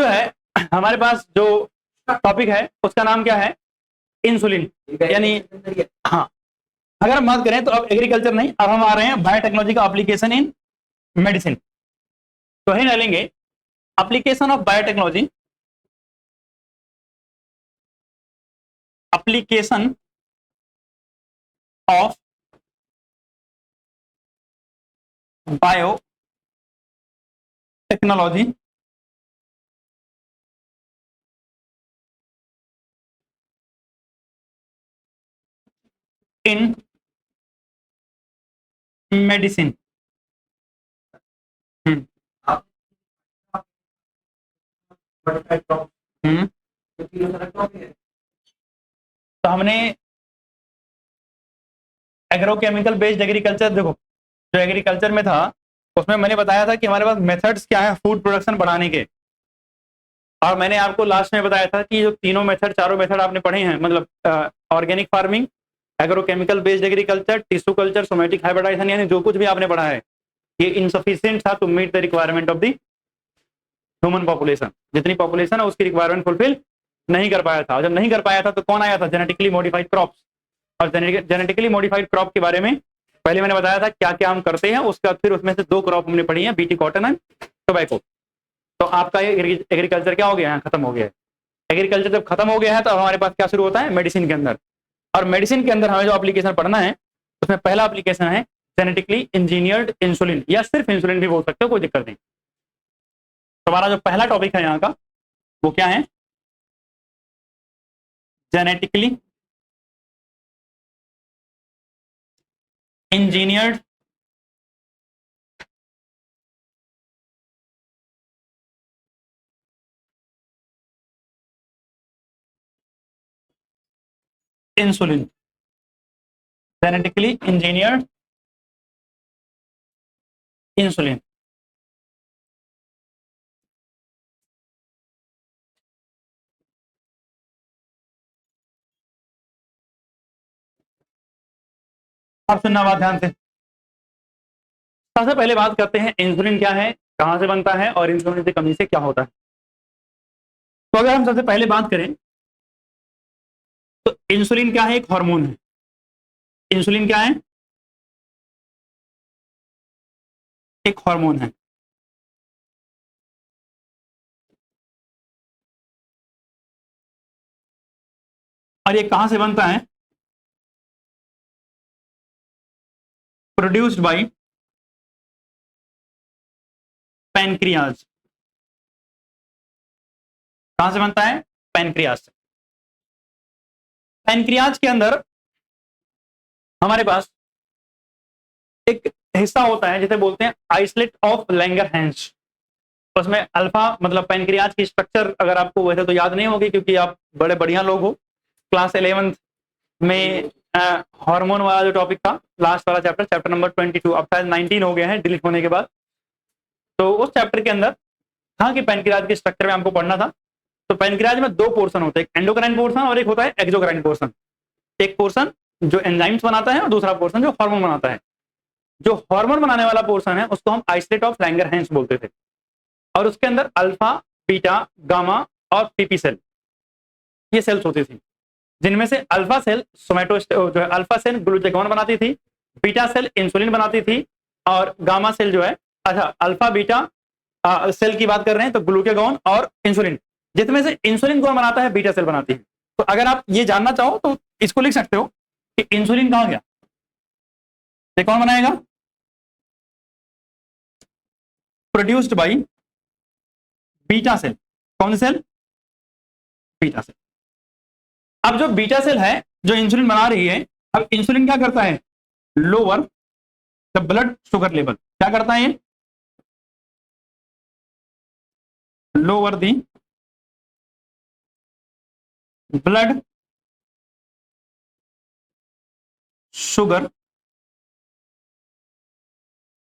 जो है हमारे पास जो टॉपिक है उसका नाम क्या है, इंसुलिन। यानी हाँ, अगर हम बात करें तो अब एग्रीकल्चर नहीं, अब हम आ रहे हैं बायोटेक्नोलॉजी का एप्लीकेशन इन मेडिसिन। तो है लेंगे application of biotechnology, application of biotechnology in medicine. तो हमने एग्रोकेमिकल बेस्ड एग्रीकल्चर, देखो जो एग्रीकल्चर में था उसमें मैंने बताया था कि हमारे पास मेथड्स क्या है फूड प्रोडक्शन बढ़ाने के, और मैंने आपको लास्ट में बताया था कि जो तीनों मेथड, चारों मेथड आपने पढ़े हैं, मतलब organic farming, agrochemical based agriculture, tissue culture, somatic hybridization, यानी जो कुछ भी आपने पढ़ा है ये इनसफिशिएंट था to meet the requirement of the human population. जितनी पॉपुलेशन है उसकी रिक्वायरमेंट फुलफिल नहीं कर पाया था। और जब नहीं कर पाया था तो कौन आया था, जेनेटिकली मॉडिफाइड क्रॉप्स। और जेनेटिकली मॉडिफाइड क्रॉप के बारे में पहले मैंने बताया था क्या क्या हम करते हैं, उसके बाद फिर उसमें से दो क्रॉप हमने पढ़ी है, बीटी कॉटन एंड टोबैको। तो आपका ये एग्रीकल्चर क्या हो गया है, खत्म हो गया है। एग्रीकल्चर जब खत्म हो गया है तो हमारे पास क्या शुरू होता है, मेडिसिन के अंदर। और मेडिसिन के अंदर हमें जो एप्लीकेशन पढ़ना है उसमें पहला एप्लीकेशन है जेनेटिकली इंजीनियर्ड इंसुलिन, या सिर्फ इंसुलिन भी बोल सकते हो, कोई दिक्कत नहीं। हमारा जो पहला टॉपिक है यहाँ का वो क्या है, genetically engineered insulin. Genetically engineered insulin. आप सुनना बात ध्यान से। सबसे पहले बात करते हैं इंसुलिन क्या है, कहां से बनता है, और इंसुलिन की कमी से क्या होता है। तो अगर हम सबसे पहले बात करें तो इंसुलिन क्या है, एक हार्मोन है। इंसुलिन क्या है, एक हार्मोन है। और ये कहां से बनता है, प्रोड्यूस्ड बाय पैनक्रियाज। कहां से बनता है, पैनक्रियाज से। पैनक्रियाज के अंदर हमारे पास एक हिस्सा होता है जिसे बोलते हैं आइसलेट ऑफ लैंगरहैंस। उसमें अल्फा, मतलब पैनक्रियाज की स्ट्रक्चर अगर आपको वैसे तो याद नहीं होगी क्योंकि आप बड़े बढ़िया लोग हो। क्लास 11th में हार्मोन वाला जो टॉपिक था, लास्ट वाला चैप्टर, चैप्टर नंबर 22, अब शायद 19 हो गए हैं डिलीट होने के बाद। तो उस चैप्टर के अंदर था कि पैनक्रियाज के स्ट्रक्चर में हमको पढ़ना था। तो पैनक्रियाज में दो पोर्शन होते हैं, एक एंडोक्राइन पोर्शन और एक होता है एक्सोक्राइन पोर्शन। एक पोर्शन जो एंजाइम्स बनाता है और दूसरा पोर्शन जो हार्मोन बनाता है। जो हार्मोन बनाने वाला पोर्शन है उसको हम आइसलेट ऑफ लैंगरहैंस बोलते थे। और उसके अंदर अल्फा, बीटा, गामा और पीपी सेल, ये सेल्स होती थी, जिनमें से अल्फा सेल सोमेटो जो है अल्फा सेल ग्लूकागॉन बनाती थी, बीटा सेल इंसुलिन बनाती थी, और गामा सेल जो है, अच्छा अल्फा बीटा सेल की बात कर रहे हैं तो ग्लूकागॉन और इंसुलिन, जिसमें से इंसुलिन कौन बनाता है, बीटा सेल बनाती है। तो अगर आप ये जानना चाहो तो इसको लिख सकते हो कि इंसुलिन कहां गया, ये कौन बनाएगा, प्रोड्यूस्ड बाई बीटा सेल। कौन सी सेल, बीटा सेल। अब जो बीटा सेल है जो इंसुलिन बना रही है, अब इंसुलिन क्या करता है, lower the blood sugar level. क्या करता है ये, lower the blood sugar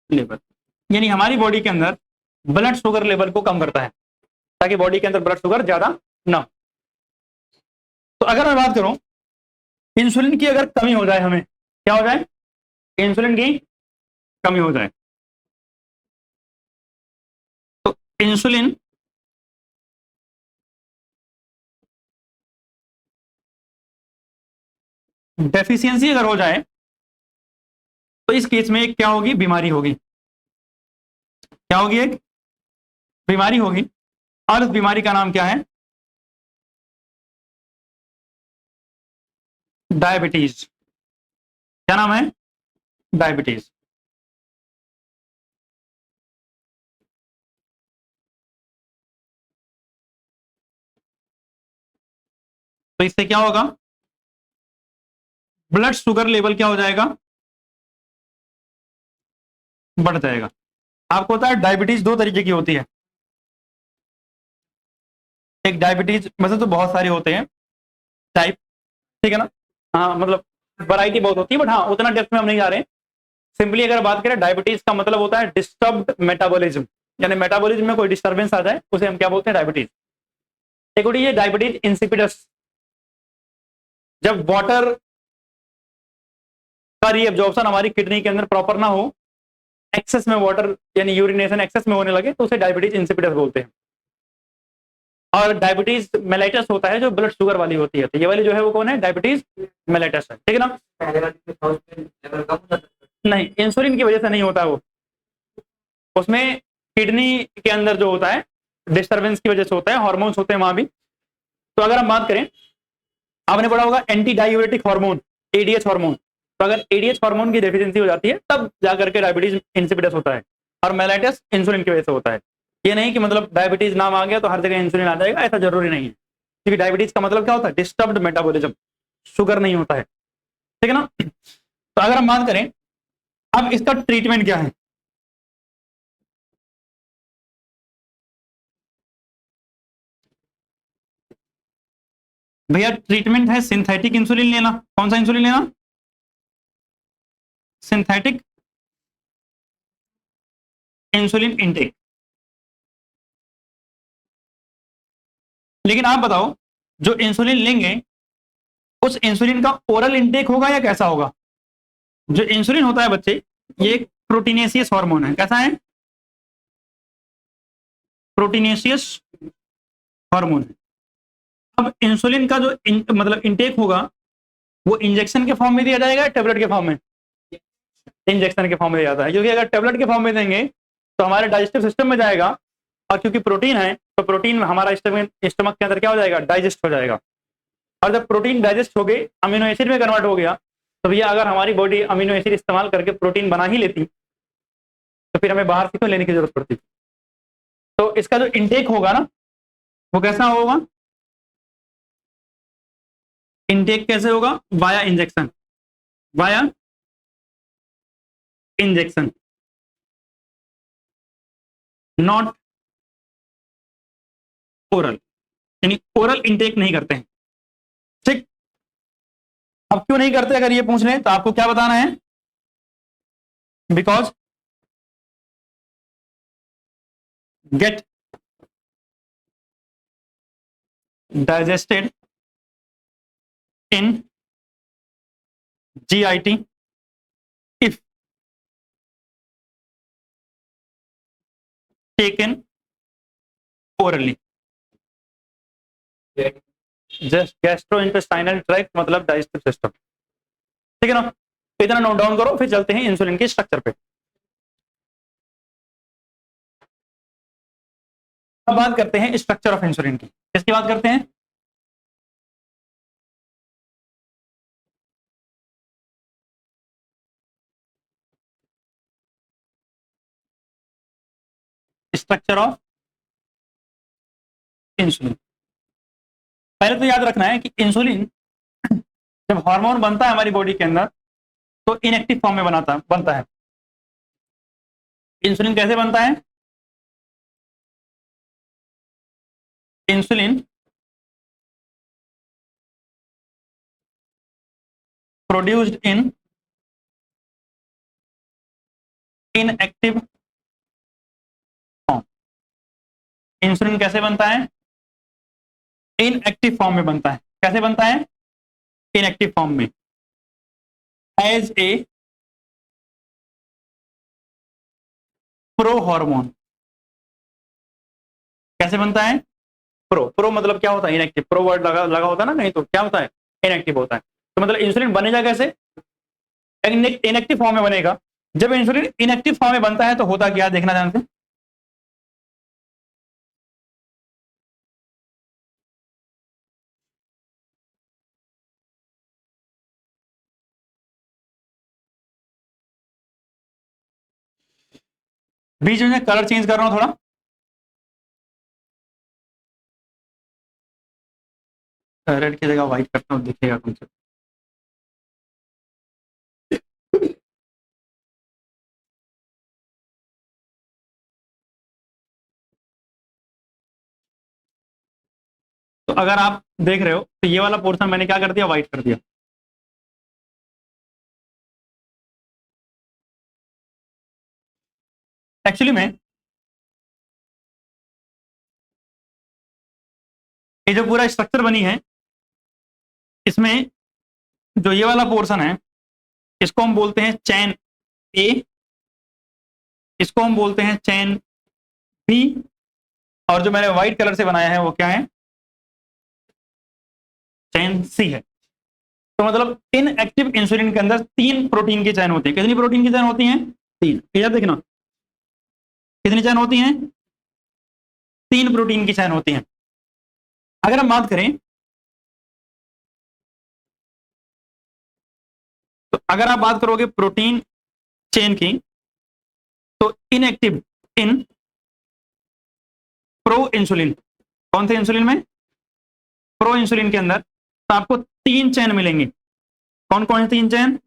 level, यानी हमारी बॉडी के अंदर ब्लड शुगर लेवल को कम करता है ताकि बॉडी के अंदर ब्लड शुगर ज्यादा ना हो। तो अगर मैं बात करूं इंसुलिन की अगर कमी हो जाए, हमें क्या हो जाए, इंसुलिन की कमी हो जाए, तो इंसुलिन डेफिशिएंसी अगर हो जाए तो इस केस में क्या होगी, बीमारी होगी। क्या होगी, एक बीमारी होगी, और उस बीमारी का नाम क्या है, डायबिटीज। क्या नाम है, डायबिटीज। तो इससे क्या होगा, ब्लड शुगर लेवल क्या हो जाएगा, बढ़ जाएगा। आपको पता है डायबिटीज दो तरीके की होती है। एक डायबिटीज मतलब तो बहुत सारे होते हैं टाइप, ठीक है ना। हाँ मतलब वैरायटी बहुत होती है, बट हाँ उतना डेप्थ में हम नहीं जा रहे हैं। सिंपली अगर बात करें, डायबिटीज का मतलब होता है डिस्टर्ब्ड मेटाबॉलिज्म, यानी मेटाबॉलिज्म में कोई डिस्टर्बेंस आ जाए उसे हम क्या बोलते हैं, डायबिटीज। एक होती है डायबिटीज इंसिपिडस, जब वाटर का रीअब्जॉर्प्शन हमारी किडनी के अंदर प्रॉपर ना हो, एक्सेस में वाटर यानी यूरिनेशन एक्सेस में होने लगे, तो उसे डायबिटीज इंसिपिडस बोलते हैं। और डायबिटीज मेलाइटस होता है जो ब्लड शुगर वाली होती है, तो ये वाली जो है वो कौन है, डायबिटीज मेलाइटस है, ठीक है ना। नहीं, इंसुलिन की वजह से नहीं होता वो, उसमें किडनी के अंदर जो होता है डिस्टर्बेंस की वजह से होता है, हार्मोन्स होते हैं वहां भी। तो अगर हम बात करें, आपने पढ़ा होगा anti diuretic hormone, ADH hormone. तो अगर एडीएच हार्मोन की डेफिशिएंसी हो जाती है तब जाकर के डायबिटीज इंसिपिडस होता है, और मेलाइटस इंसुलिन की वजह से होता है। ये नहीं कि मतलब डायबिटीज नाम आ गया तो हर जगह इंसुलिन आ जाएगा, ऐसा जरूरी नहीं है, क्योंकि डायबिटीज का मतलब क्या होता है, डिस्टर्ब्ड मेटाबॉलिज्म, शुगर नहीं होता है, ठीक है ना। तो अगर हम बात करें अब इसका ट्रीटमेंट क्या है, भैया ट्रीटमेंट है सिंथेटिक इंसुलिन लेना। कौन सा इंसुलिन लेना, सिंथेटिक इंसुलिन इनटेक। लेकिन आप बताओ, जो इंसुलिन लेंगे उस इंसुलिन का ओरल इंटेक होगा या कैसा होगा। जो इंसुलिन होता है बच्चे, ये एक प्रोटीनेशियस हार्मोन है। कैसा है, प्रोटीनेशियस हार्मोन है। अब इंसुलिन का जो मतलब इंटेक होगा, वो इंजेक्शन के फॉर्म में दिया जाएगा या टेबलेट के फॉर्म में, इंजेक्शन के फॉर्म में दिया जाता है, क्योंकि अगर टेबलेट के फॉर्म में देंगे तो हमारे डाइजेस्टिव सिस्टम में जाएगा, और क्योंकि प्रोटीन है तो प्रोटीन हमारा स्टमक के अंदर क्या हो जाएगा, डाइजेस्ट हो जाएगा। और जब प्रोटीन डाइजेस्ट हो गए, अमीनो एसिड में कन्वर्ट हो गया, तो भैया अगर हमारी बॉडी अमीनो एसिड इस्तेमाल करके प्रोटीन बना ही लेती तो फिर हमें बाहर से क्यों लेने की जरूरत पड़ती। तो इसका जो इंटेक होगा ना, वो कैसा होगा, इनटेक कैसे होगा, via injection, via injection, not oral, यानी ओरल इंटेक नहीं करते हैं, ठीक। अब क्यों नहीं करते, अगर ये पूछ रहे हैं तो आपको क्या बताना है, because get digested in GIT if taken orally. Just gastro intestinal tract मतलब डाइजेस्टिव सिस्टम, ठीक है ना। तो इतना नोट डाउन करो, फिर चलते हैं इंसुलिन के स्ट्रक्चर पे। अब बात करते हैं स्ट्रक्चर ऑफ इंसुलिन की। किसकी बात करते हैं, स्ट्रक्चर ऑफ इंसुलिन। पहले तो याद रखना है कि इंसुलिन जब हार्मोन बनता है हमारी बॉडी के अंदर तो इनएक्टिव फॉर्म में बनता है। इंसुलिन कैसे बनता है, insulin produced in inactive form. Insulin कैसे बनता है, इनएक्टिव फॉर्म में बनता है। कैसे बनता है, इनएक्टिव फॉर्म में, एज ए प्रो हार्मोन। कैसे बनता है, प्रो, प्रो मतलब क्या होता है, इनएक्टिव। प्रो वर्ड लगा होता है ना कहीं, तो क्या होता है, इनएक्टिव होता है। तो मतलब इंसुलिन बनेगा कैसे, इनएक्टिव फॉर्म में बनेगा। जब इंसुलिन इनएक्टिव फॉर्म में बनता है तो होता क्या देखना जानते हैं। बीच में कलर चेंज कर रहा हूं थोड़ा, रेड की जगह व्हाइट करता हूं, दिखेगा कुछ। तो अगर आप देख रहे हो तो ये वाला पोर्शन मैंने क्या कर दिया, व्हाइट कर दिया। एक्चुअली में ये जो पूरा स्ट्रक्चर बनी है, इसमें जो ये वाला पोर्शन है इसको हम बोलते हैं चैन ए, इसको हम बोलते हैं चैन बी, और जो मैंने व्हाइट कलर से बनाया है वो क्या है, चैन सी है। तो मतलब इनएक्टिव इंसुलिन के अंदर 3 प्रोटीन की चैन होती है। कितनी प्रोटीन की चैन होती है, 3। याद देखना कितनी चैन होती है, 3 प्रोटीन की चैन होती है। अगर हम बात करें तो अगर आप बात करोगे प्रोटीन चेन की, तो इनएक्टिव इन प्रो इंसुलिन, कौन से इंसुलिन में, प्रो इंसुलिन के अंदर, तो आपको 3 चैन मिलेंगी। कौन कौन सी 3 chain,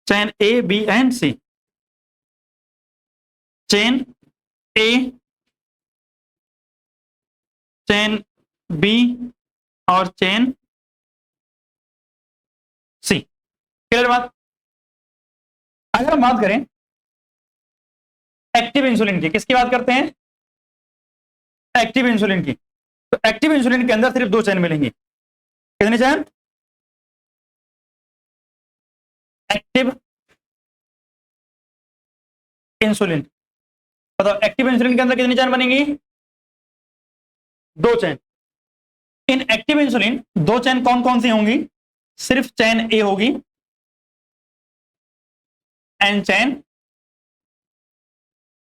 chain A B and C. Chain A, chain B और चैन सी। क्लियर बात। अगर हम बात करें एक्टिव इंसुलिन की, किसकी बात करते हैं, एक्टिव इंसुलिन की, तो एक्टिव इंसुलिन के अंदर सिर्फ 2 चैन मिलेंगी। कितनी चैन, एक्टिव इंसुलिन, बताओ एक्टिव इंसुलिन के अंदर कितनी चैन बनेंगी, 2 चैन। इन एक्टिव इंसुलिन 2 चैन कौन कौन सी होंगी, सिर्फ चैन ए होगी एंड चैन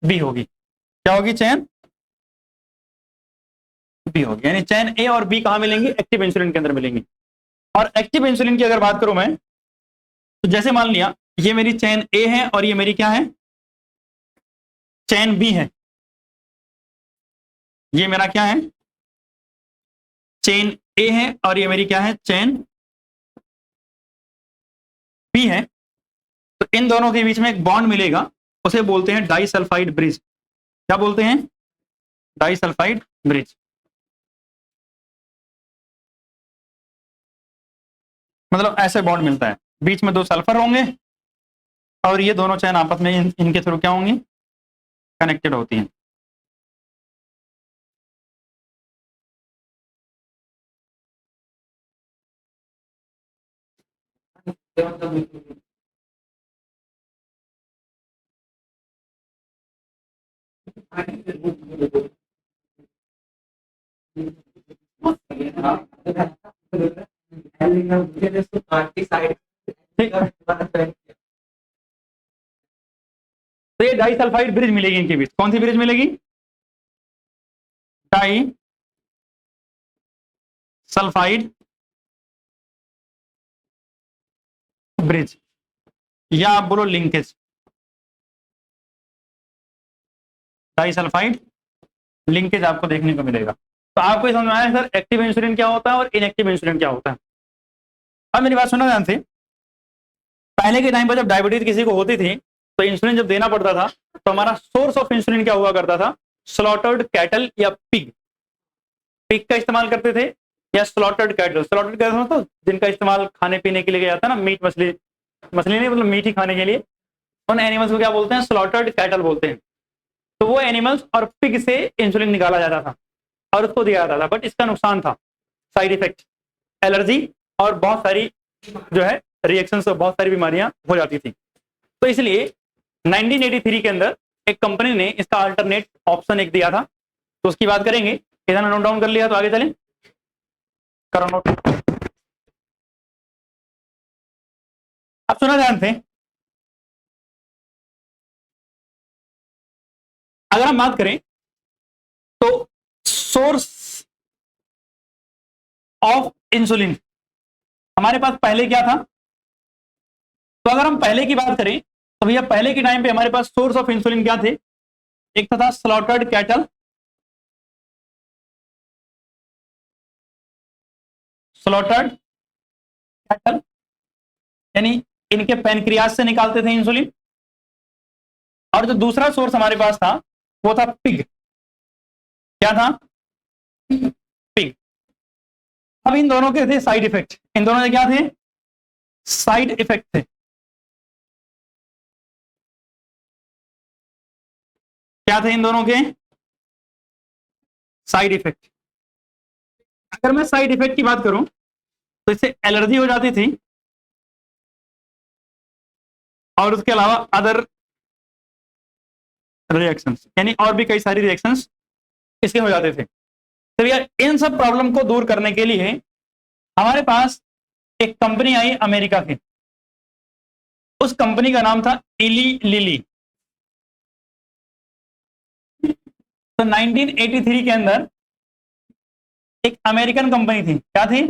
बी होगी। क्या होगी, चैन बी होगी। यानी चैन ए और बी कहां मिलेंगी, एक्टिव इंसुलिन के अंदर मिलेंगी। और एक्टिव इंसुलिन की अगर बात करूं मैं, तो जैसे मान लिया ये मेरी चैन ए है और ये मेरी क्या है, चैन बी है। ये मेरा क्या है, चेन ए है और ये मेरी क्या है, चैन बी है। तो इन दोनों के बीच में एक बॉन्ड मिलेगा, उसे बोलते हैं डाइसल्फाइड ब्रिज। क्या बोलते हैं, डाइसल्फाइड ब्रिज। मतलब ऐसे बॉन्ड मिलता है, बीच में 2 सल्फर होंगे और ये दोनों चैन आपस में इनके थ्रू क्या होंगी, कनेक्टेड होती हैं। ठीक है, तो ये डाई सल्फाइड ब्रिज मिलेगी इनके बीच। कौन सी ब्रिज मिलेगी, डाई सल्फाइड ब्रिज, या आप बोलो लिंकेज, डाई सल्फाइड लिंकेज आपको देखने को मिलेगा। तो आपको ये समझ में आया सर एक्टिव इंसुलिन क्या होता है और इनएक्टिव इंसुलिन क्या होता है। अब मेरी बात सुनो ध्यान से, पहले के टाइम पर जब डायबिटीज किसी को होती थी तो इंसुलिन जब देना पड़ता था तो हमारा सोर्स ऑफ इंसुलिन क्या हुआ करता था, स्लॉटर्ड कैटल या पिग, पिग का इस्तेमाल करते थे या स्लॉटर्ड कैटल। स्लॉटर्ड कैटल तो जिनका इस्तेमाल खाने पीने के लिए किया जाता है ना, मीट मछली, मछली नहीं मतलब मीट ही खाने के लिए, उन एनिमल्स को क्या बोलते हैं, स्लॉटर्ड कैटल बोलते हैं। तो वो एनिमल्स और पिग से इंसुलिन निकाला जाता था और उसको दिया जाता था, बट इसका नुकसान था, साइड इफेक्ट, एलर्जी और बहुत सारी जो है रिएक्शंस और बहुत सारी बीमारियां हो जाती थी। तो इसलिए 1983 के अंदर एक कंपनी ने इसका अल्टरनेट ऑप्शन एक दिया था, तो उसकी बात करेंगे। इधर नोट डाउन कर लिया तो आगे चलें, करो नोट। सुना ध्यान से, अगर हम बात करें तो सोर्स ऑफ इंसुलिन हमारे पास पहले क्या था। तो अगर हम पहले की बात करें तो भैया पहले के टाइम पे हमारे पास सोर्स ऑफ इंसुलिन क्या थे, एक था स्लॉटर्ड कैटल, स्लॉटर्ड कैटल यानी इनके पैनक्रियाज से निकालते थे इंसुलिन, और जो दूसरा सोर्स हमारे पास था वो था पिग। क्या था? पिग। अब इन दोनों के थे साइड इफेक्ट, इन दोनों के क्या थे? साइड इफेक्ट थे। क्या थे इन दोनों के? Side effect. अगर मैं साइड इफेक्ट की बात करूं तो इससे एलर्जी हो जाती थी, और उसके अलावा अदर रिएक्शंस, यानी और भी कई सारी रिएक्शंस इसके हो जाते थे। तो भैया इन सब प्रॉब्लम को दूर करने के लिए हमारे पास एक कंपनी आई अमेरिका की, उस कंपनी का नाम था इली लिली। तो 1983 के अंदर एक अमेरिकन कंपनी थी, क्या थी?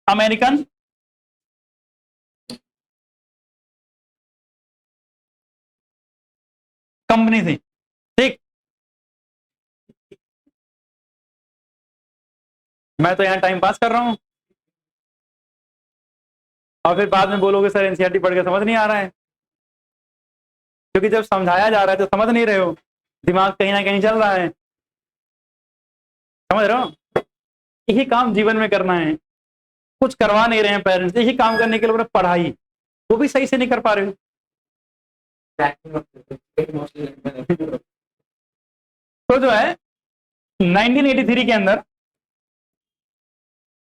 अमेरिकन कंपनी थी, ठीक। मैं तो यहां टाइम पास कर रहा हूं और फिर बाद में बोलोगे सर एनसीईआरटी पढ़ के समझ नहीं आ रहा है, क्योंकि जब समझाया जा रहा है तो समझ नहीं रहे हो, दिमाग कहीं ना कहीं चल रहा है। समझ रहे हो? यही काम जीवन में करना है, कुछ करवा नहीं रहे हैं पेरेंट्स, यही काम करने के लिए पढ़ाई वो भी सही से नहीं कर पा रहे हो। तो जो है 1983 के अंदर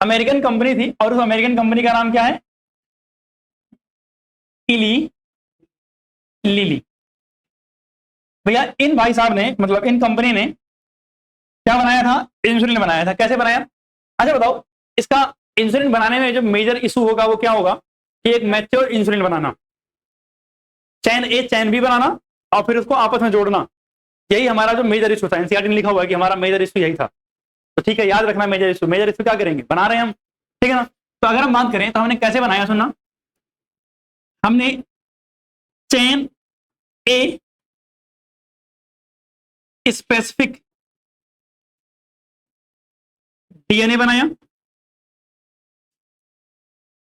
अमेरिकन कंपनी थी, और उस अमेरिकन कंपनी का नाम क्या है? इली लिली। भैया इन भाई साहब ने, मतलब इन कंपनी ने क्या बनाया था? इंसुलिन बनाया था। कैसे बनाया? अच्छा बताओ, इसका इंसुलिन बनाने में जो मेजर इशू होगा वो क्या होगा कि एक mature insulin banana, chain A chain B बनाना, और फिर उसको आपस में जोड़ना। यही हमारा जो मेजर इशू था, एनसीईआरटी में लिखा हुआ है कि हमारा मेजर इशू यही था। तो ठीक है, याद रखना मेजर इशू। मेजर इशू क्या करेंगे? बना रहे हैं हम, ठीक है ना। तो अगर हम बात करें तो हमने कैसे बनाया, सुनना। हमने चैन ए स्पेसिफिक डीएनए बनाया,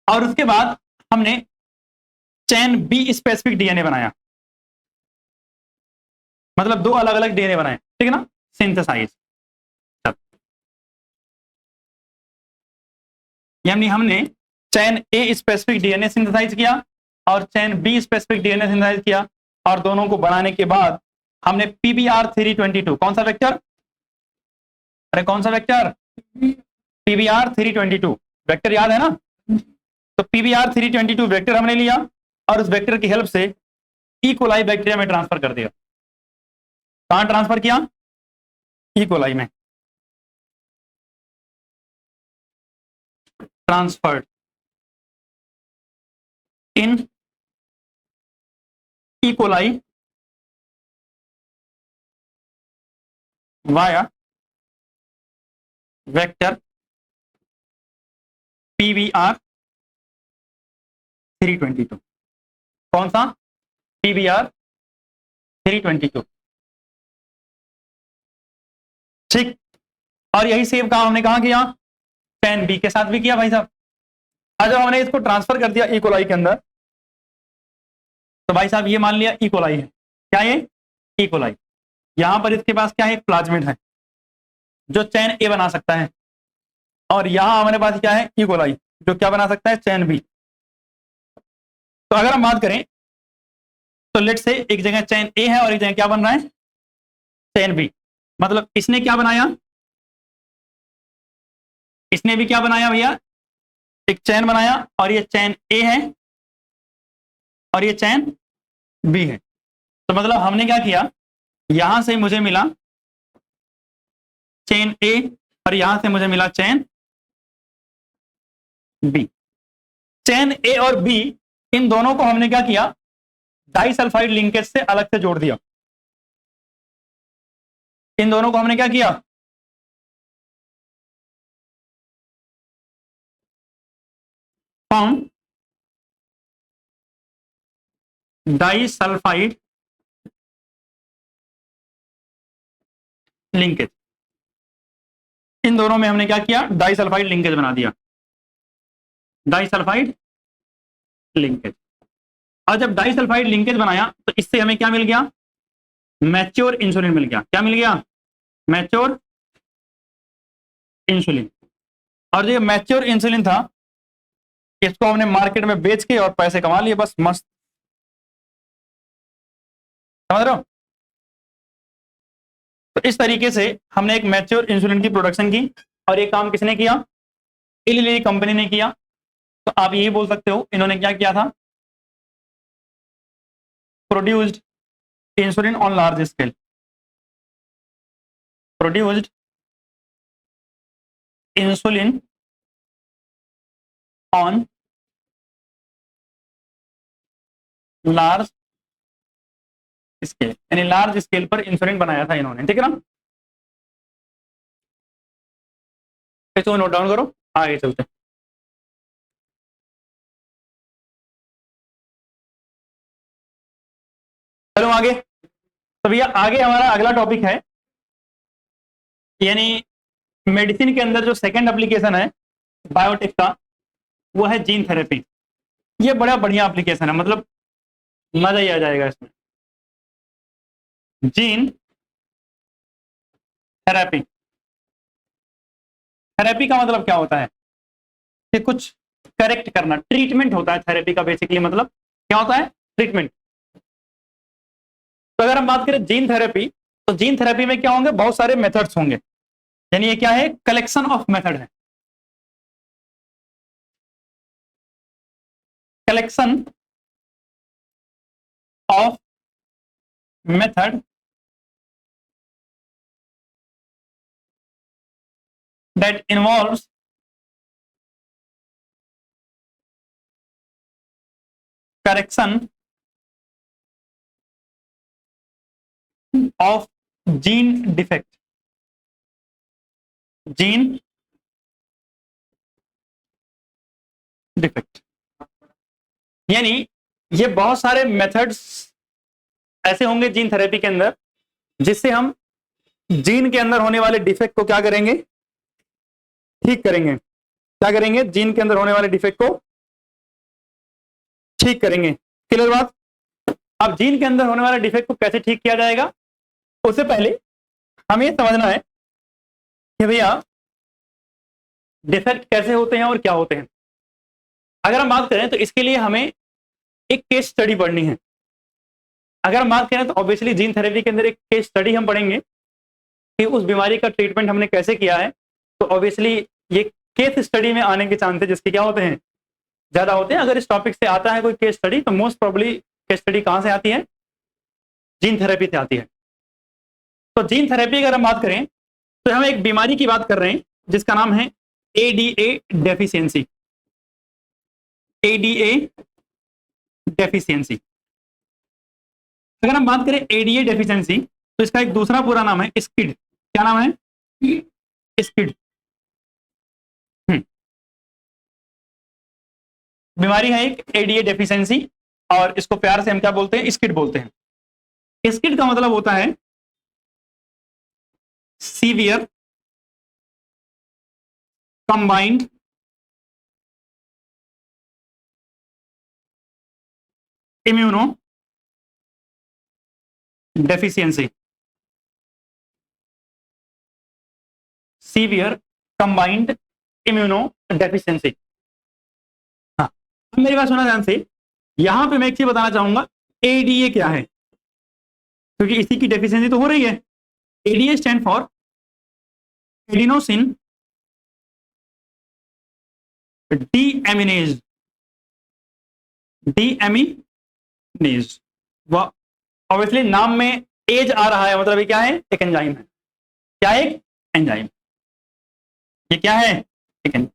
और उसके बाद हमने चैन बी स्पेसिफिक डीएनए बनाया, मतलब दो अलग अलग डीएनए बनाए, ठीक है ना, सिंथेसाइज। यानी हमने चैन ए स्पेसिफिक डीएनए सिंथेसाइज किया और चैन बी स्पेसिफिक डीएनए सिंथेसाइज किया, और दोनों को बनाने के बाद हमने PBR322, कौन सा वेक्टर? अरे कौन सा वेक्टर? PBR322 वेक्टर, याद है ना। तो PBR322 वेक्टर हमने लिया और उस वेक्टर की हेल्प से ई कोलाई बैक्टीरिया में ट्रांसफर कर दिया। कहां ट्रांसफर किया? ई कोलाई में ट्रांसफर्ड इन E coli via vector PBR322। कौन सा? PBR322, ठीक। और यही सेम काम हमने कहा किया? चैन बी के साथ भी किया भाई साहब। आज जब हमने इसको ट्रांसफर कर दिया ई कोलाई के अंदर, तो भाई साहब ये मान लिया ई कोलाई है। क्या ये? E coli. यहां पर इसके पास क्या है? प्लाज्मिड है जो चैन ए बना सकता है, और यहां हमारे पास क्या है? ई कोलाई जो क्या बना सकता है? चैन बी। तो अगर हम बात करें तो लेट से एक जगह चैन ए है और एक जगह क्या बन रहा है? चैन बी। मतलब इसने क्या बनाया? इसने भी क्या बनाया भैया? एक चैन बनाया, और ये चैन ए है और ये चैन बी है। तो मतलब हमने क्या किया, यहां से मुझे मिला चैन ए और यहां से मुझे मिला चैन बी, चेन ए और बी, इन दोनों को हमने क्या किया, डाइसल्फाइड लिंकेज से अलग से जोड़ दिया। इन दोनों को हमने क्या किया, फॉर्म डाइसल्फाइड लिंकेज। इन दोनों में हमने क्या किया, डाइसल्फाइड लिंकेज बना दिया, डाइसल्फाइड लिंकेज। और जब डाइसल्फाइड लिंकेज बनाया तो इससे हमें क्या मिल गया, मैच्योर इंसुलिन मिल गया। क्या मिल गया, मैच्योर इंसुलिन। और जो मैच्योर इंसुलिन था, इसको हमने मार्केट में बेच के और पैसे कमा लिए, बस मस्त। समझ रहे हो? तो इस तरीके से हमने एक मैच्योर इंसुलिन की प्रोडक्शन की। और ये काम किसने किया, इली लिली कंपनी ने किया। तो आप यही बोल सकते हो इन्होंने क्या किया था, produced insulin on large scale, produced insulin on large scale, यानी लार्ज स्केल पर इंसुलिन बनाया था इन्होंने। ठीक है ना, इसको नोट डाउन करो, आगे चलते हैं। चलो आगे। तो भैया आगे हमारा अगला टॉपिक है, यानी मेडिसिन के अंदर जो सेकंड एप्लीकेशन है बायोटेक का, वो है जीन थेरेपी। ये बड़ा बढ़िया एप्लीकेशन है, मतलब मजा ही आ जाएगा इसमें। जीन थेरेपी, थेरेपी का मतलब क्या होता है कि कुछ करेक्ट करना, ट्रीटमेंट होता है थेरेपी का। बेसिकली मतलब क्या होता है, ट्रीटमेंट। तो अगर हम बात करें जीन थेरेपी, तो जीन थेरेपी में क्या होंगे, बहुत सारे मेथड्स होंगे। यानी ये क्या है, कलेक्शन ऑफ मेथड है, collection of method that involves correction of gene defect, gene defect। यानी ये बहुत सारे मेथड्स ऐसे होंगे जीन थेरेपी के अंदर, जिससे हम जीन के अंदर होने वाले डिफेक्ट को क्या करेंगे, ठीक करेंगे। क्या करेंगे, जीन के अंदर होने वाले डिफेक्ट को ठीक करेंगे। क्लियर बात? अब जीन के अंदर होने वाले डिफेक्ट को कैसे ठीक किया जाएगा, उससे पहले हमें यह समझना है कि भैया डिफेक्ट कैसे होते हैं और क्या होते हैं। अगर हम बात करें तो इसके लिए हमें एक केस स्टडी पढ़नी है। अगर हम बात करें तो ऑब्वियसली जीन थेरेपी के अंदर एक केस स्टडी हम पढ़ेंगे कि उस बीमारी का ट्रीटमेंट हमने कैसे किया है। तो ऑब्वियसली ये केस स्टडी में आने के चांसेस जिसके क्या होते हैं, ज्यादा होते हैं। अगर इस टॉपिक से आता है कोई केस स्टडी, तो मोस्ट प्रोबेबली केस स्टडी कहां से आती है, जीन थेरेपी से आती है। तो जीन थेरेपी अगर हम बात करें तो हम एक बीमारी की बात कर रहे हैं जिसका नाम है एडीए डेफिशिएंसी, एडीए डेफिशिएंसी। अगर हम बात करें एडीए डेफिशिएंसी, तो इसका एक दूसरा पूरा नाम है स्किड। क्या नाम है, स्किड। बीमारी है एक एडीए डेफिशिएंसी, और इसको प्यार से हम क्या बोलते हैं, स्किड बोलते हैं। स्किड का मतलब होता है severe combined immuno deficiency, severe combined immuno deficiency. हाँ, मेरी बात सुना ध्यान से। यहां पे मैं एक चीज बताना चाहूंगा, एडीए क्या है, क्योंकि इसी की डेफिशिएंसी तो हो रही है। ADA stand for adenosine deaminase, deaminase. वह ऑब्वियसली नाम में एज आ रहा है, मतलब ये क्या है, एक एंजाइम है। क्या है, एक एंजाइम। ये क्या है, एक एंजाइम।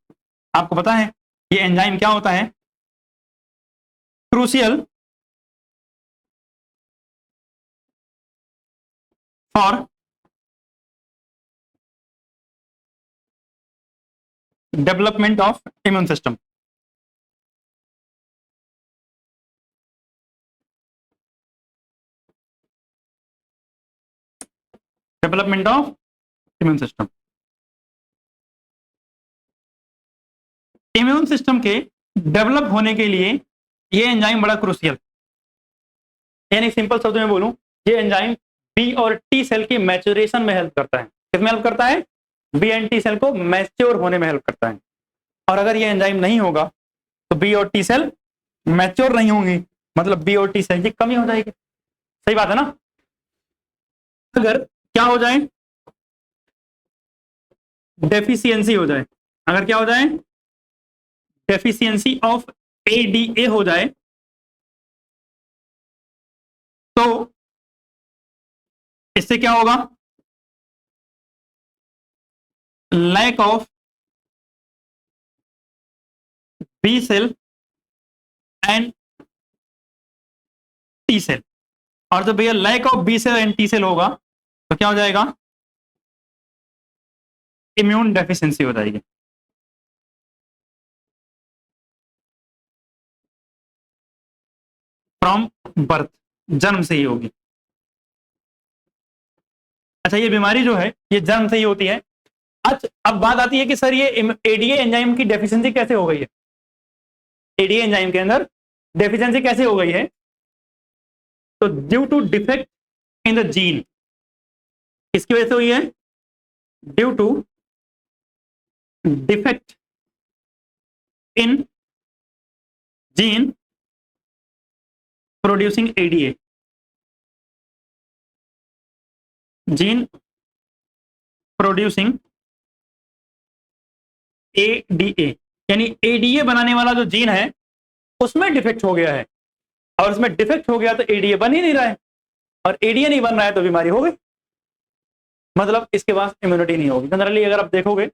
आपको पता है ये एंजाइम क्या होता है, crucial for development of immune system. Development of immune system. Immune system के डेवलप होने के लिए ये एंजाइम बड़ा क्रूशियल, यानी सिंपल शब्दों में बोलूं, ये एंजाइम बी और टी सेल की मैच्योरेशन में हेल्प करता है। किसमें हेल्प करता है? बी एंड टी सेल को मैच्योर होने में हेल्प करता है। और अगर ये एंजाइम नहीं होगा तो बी और टी सेल मैच्योर नहीं होंगी, मतलब बी और टी सेल की कमी हो जाएगी। सही बात है ना? अगर क्या हो जाए, डेफिशिएंसी हो जाए, अगर क्या हो जाए, डेफिशिएंसी ऑफ एडीए हो जाए, तो इससे क्या होगा? Lack of B cell and T cell. और जब भैया lack of B cell and T cell होगा तो क्या हो जाएगा? इम्यून डेफिशिएंसी हो जाएगी। फ्रॉम बर्थ, जन्म से ही होगी। अच्छा, ये बीमारी जो है ये जन्म से ही होती है। अच्छा, अब बात आती है कि सर ये एडीए एंजाइम की डेफिशिएंसी कैसे हो गई है? एडीए एंजाइम के अंदर डेफिशिएंसी कैसे हो गई है? तो due to defect in the gene. किसकी वजह से हुई है? Due to defect in gene producing ADA. Gene producing ADA, यानी एडीए बनाने वाला जो जीन है उसमें डिफेक्ट हो गया है, और उसमें डिफेक्ट हो गया तो एडीए बन ही नहीं रहा है, और एडीए नहीं बन रहा है तो बीमारी हो गई, मतलब इसके पास इम्यूनिटी नहीं होगी। जनरली अगर आप देखोगे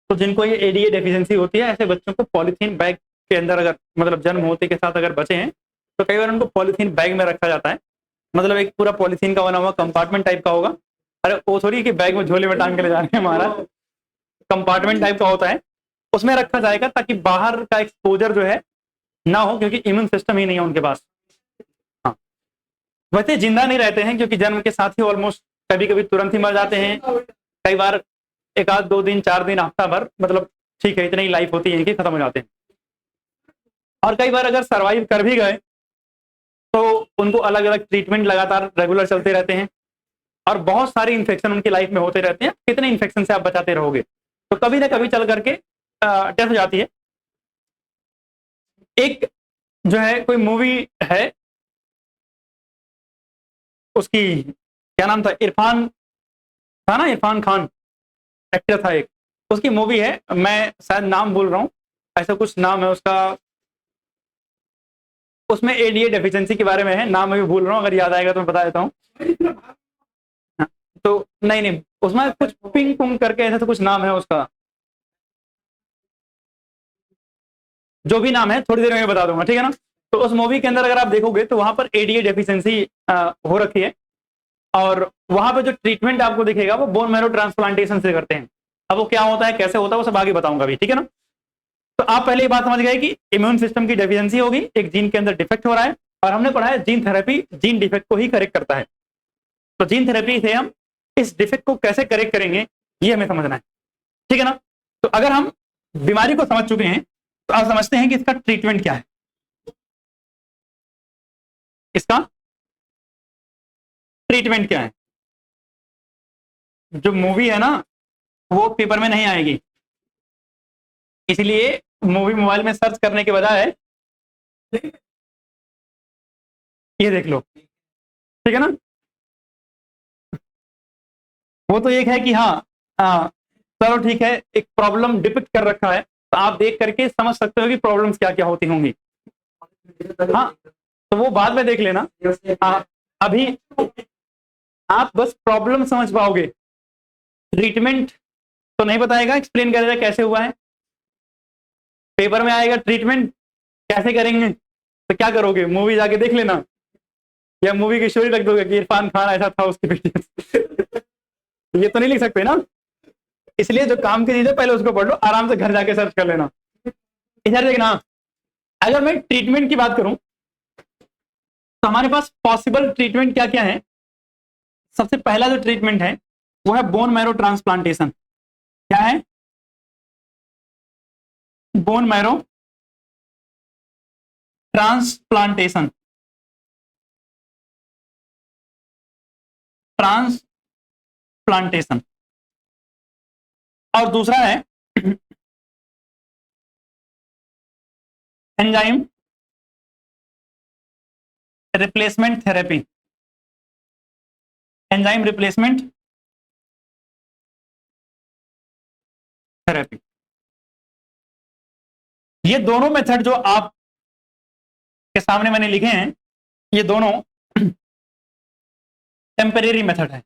तो जिनको ये एडीए डेफिशिएंसी होती है, ऐसे बच्चों को पॉलीथीन बैग के अंदर, अगर मतलब जन्म होते के साथ अगर बचे हैं तो कई बार उनको पॉलीथीन बैग में रखा जाता है, मतलब एक पूरा पॉलीथीन का बना हुआ कंपार्टमेंट टाइप का होगा। अरे वो थोड़ी कि बैग में झोले में टांग के ले जा रहे हैं, हमारा कंपार्टमेंट टाइप का होता है, उसमें रखा जाएगा ताकि बाहर का एक्सपोजर जो है ना हो, क्योंकि इम्यून सिस्टम ही नहीं है उनके पास। हाँ, वैसे जिंदा नहीं रहते हैं क्योंकि जन्म के साथ ही ऑलमोस्ट कभी कभी तुरंत ही मर जाते हैं, कई बार एक आध 2 दिन 4 दिन हफ्ता भर, मतलब ठीक है इतनी ही लाइफ होती है कि खत्म हो जाते हैं। और कई बार अगर सरवाइव कर भी गए तो उनको अलग अलग ट्रीटमेंट लगातार रेगुलर चलते रहते हैं, और बहुत सारे इन्फेक्शन उनकी लाइफ में होते रहते हैं। कितने इन्फेक्शन से आप बचाते रहोगे? तो कभी ना कभी चल करके डेथ हो जाती है। एक जो है कोई मूवी है, उसकी क्या नाम था, इरफान था ना, इरफान खान एक्टर था एक, उसकी मूवी है, मैं शायद नाम भूल रहा हूँ, ऐसा कुछ नाम है उसका, उसमें एडीए डेफिशिएंसी के बारे में है, नाम मैं भी भूल रहा हूँ, अगर याद आएगा तो मैं बता देता हूँ। तो नहीं नहीं, उसमें कुछ पिंग पुंग करके ऐसा तो कुछ नाम है उसका, जो भी नाम है थोड़ी देर में बता दूंगा, ठीक है ना। तो उस मूवी के अंदर अगर आप देखोगे तो वहां पर एडीए डेफिशिएंसी हो रखी है, और वहां पर जो ट्रीटमेंट आपको दिखेगा वो बोन मैरो ट्रांसप्लांटेशन से करते हैं। अब वो क्या होता है, कैसे होता है, वो सब आगे बताऊंगा भी, ठीक है ना। तो आप पहले ये बात समझ गए कि इम्यून सिस्टम की डेफिशिएंसी होगी, एक जीन के अंदर डिफेक्ट हो रहा है, और हमने पढ़ा है जीन थेरेपी जीन डिफेक्ट को ही करेक्ट करता है। तो जीन थेरेपी से हम इस डिफेक्ट को कैसे करेक्ट करेंगे ये हमें समझना है, ठीक है ना। तो अगर हम बीमारी को समझ चुके हैं तो आप समझते हैं कि इसका ट्रीटमेंट क्या है। इसका ट्रीटमेंट क्या है? जो मूवी है ना वो पेपर में नहीं आएगी, इसलिए मूवी मोबाइल में सर्च करने के बजाय ये देख लो, ठीक है ना। वो तो एक है कि हाँ, हाँ चलो ठीक है, एक प्रॉब्लम डिपिक्ट कर रखा है तो आप देख करके समझ सकते हो कि प्रॉब्लम्स क्या क्या होती होंगी। हाँ, तो वो बाद में देख लेना। अभी आप बस प्रॉब्लम समझ पाओगे, ट्रीटमेंट तो नहीं बताएगा, एक्सप्लेन करेगा कैसे हुआ है। पेपर में आएगा ट्रीटमेंट, कैसे करेंगे? तो क्या करोगे, मूवी जाके देख लेना, या मूवी की स्टोरी रख दोगे कि इरफान खान ऐसा था उसकी बेटी ये तो नहीं लिख सकते ना। इसलिए जो काम की चीज है पहले उसको पढ़ लो, आराम से घर जाके सर्च कर लेना। इधर देखना, अगर मैं ट्रीटमेंट की बात करूं तो हमारे पास पॉसिबल ट्रीटमेंट क्या क्या है। सबसे पहला जो ट्रीटमेंट है वो है बोन मैरो ट्रांसप्लांटेशन। क्या है? Bone marrow transplantation. ट्रांसप्लांटेशन। और दूसरा है enzyme replacement therapy. Enzyme replacement therapy. ये दोनों मेथड जो आप के सामने मैंने लिखे हैं, ये दोनों टेम्परेरी मेथड है,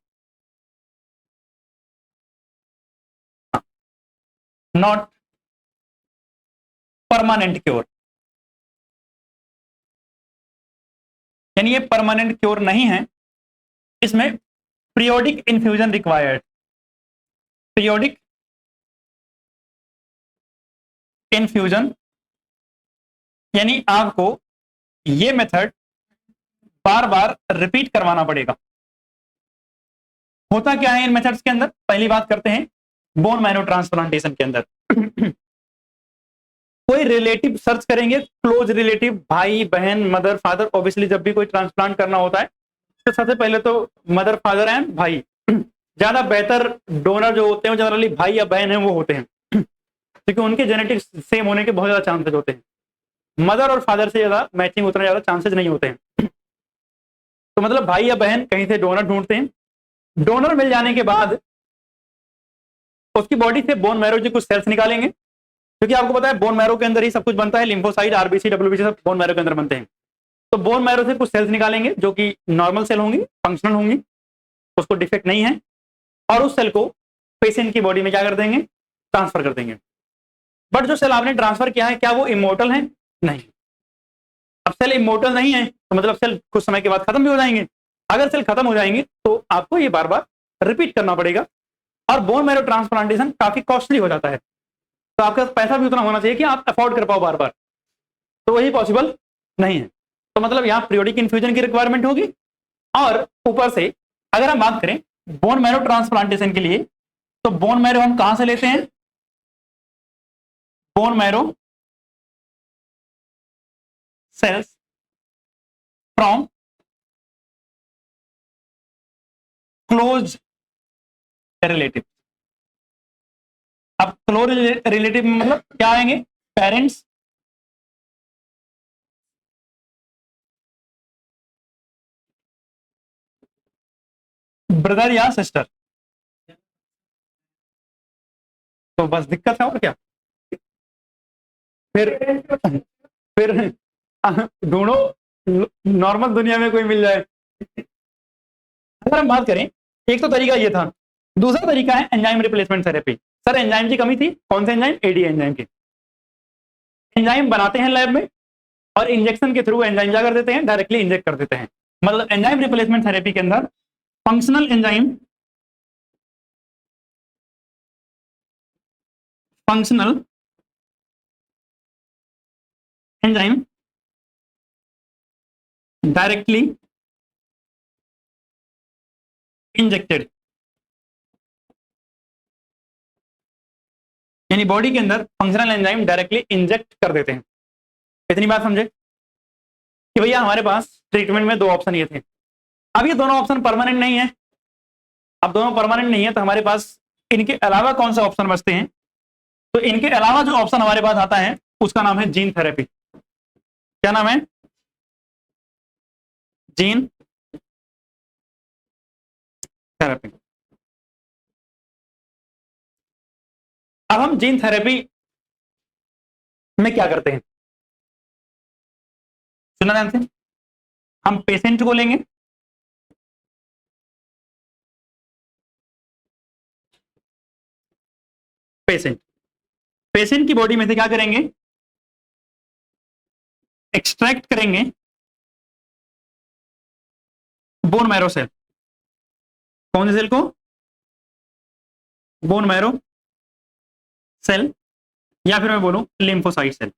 नॉट परमानेंट क्योर। यानी ये परमानेंट क्योर नहीं है, इसमें periodic infusion required. Periodic infusion, यानी आपको ये मेथड बार बार रिपीट करवाना पड़ेगा। होता क्या है इन मेथड्स के अंदर, पहली बात करते हैं बोन मैरो ट्रांसप्लांटेशन के अंदर कोई रिलेटिव सर्च करेंगे, क्लोज रिलेटिव, भाई बहन मदर फादर। ऑब्वियसली जब भी कोई ट्रांसप्लांट करना होता है तो सबसे पहले तो मदर फादर एंड भाई। ज्यादा बेहतर डोनर जो होते हैं जनरली भाई या बहन है वो होते हैं क्योंकि उनके जेनेटिक्स सेम होने के बहुत ज्यादा चांसेस होते हैं। मदर और फादर से ज्यादा मैचिंग उतना ज्यादा चांसेस नहीं होते हैं। तो मतलब भाई या बहन कहीं से डोनर ढूंढते हैं। डोनर मिल जाने के बाद उसकी बॉडी से बोन मैरो के कुछ सेल्स निकालेंगे, क्योंकि आपको पता है बोन मैरो के अंदर ही सब कुछ बनता है, लिम्फोसाइट आरबीसी डब्ल्यूबीसी सब बोन मैरो के अंदर बनते हैं। तो बोन मैरो से कुछ सेल्स निकालेंगे जो कि नॉर्मल सेल होंगी, फंक्शनल होंगी, उसको डिफेक्ट नहीं है, और उस सेल को पेशेंट की बॉडी में क्या कर देंगे, ट्रांसफर कर देंगे। बट जो सेल आपने ट्रांसफर किया है क्या वो इमोर्टल है? नहीं। अब सेल इमोर्टल नहीं है तो मतलब सेल कुछ समय के बाद खत्म भी हो जाएंगे। अगर सेल खत्म हो जाएंगे तो आपको ये बार बार रिपीट करना पड़ेगा, और बोन मैरो ट्रांसप्लांटेशन काफी कॉस्टली हो जाता है। तो आपके पास पैसा भी उतना होना चाहिए कि आप अफोर्ड कर पाओ बार बार, तो वही पॉसिबल नहीं है। तो मतलब यहाँ पीरियोडिक इन्फ्यूजन की रिक्वायरमेंट होगी, और ऊपर से अगर हम बात करें बोन मैरो ट्रांसप्लांटेशन के लिए, तो बोन मैरो हम कहां से लेते हैं? Bone marrow cells from close relative. अब क्लोज रिलेटिव में मतलब क्या आएंगे? पेरेंट्स, ब्रदर या सिस्टर। तो बस दिक्कत है और क्या। फिर फिर ढूंढो नॉर्मल दुनिया में कोई मिल जाए। अगर हम बात करें, एक तो तरीका ये था, दूसरा तरीका है enzyme replacement therapy. Sir enzyme की कमी थी, कौन से एंजाइम? एडी एंजाइम की। एंजाइम बनाते हैं लैब में और इंजेक्शन के थ्रू एंजाइम क्या कर देते हैं, डायरेक्टली इंजेक्ट कर देते हैं। मतलब एंजाइम रिप्लेसमेंट थेरेपी के अंदर functional enzyme, functional enzyme directly injected, यानी बॉडी के अंदर फंक्शनल एंजाइम डायरेक्टली इंजेक्ट कर देते हैं। इतनी बात समझे कि भैया हमारे पास ट्रीटमेंट में दो ऑप्शन ये थे। अब ये दोनों ऑप्शन परमानेंट नहीं है। अब दोनों परमानेंट नहीं है तो हमारे पास इनके अलावा कौन सा ऑप्शन बचते हैं? तो इनके अलावा जो ऑप्शन हमारे पास आता है उसका नाम है जीन थेरेपी। क्या नाम है? Gene therapy. अब हम जीन थेरेपी में क्या करते हैं, सुना ध्यान से। हम पेशेंट को लेंगे, पेशेंट पेशेंट की बॉडी में से क्या करेंगे, एक्सट्रैक्ट करेंगे बोन मैरो सेल। कौन से सेल को? बोन मैरो सेल, या फिर मैं बोलूं लिम्फोसाइट सेल।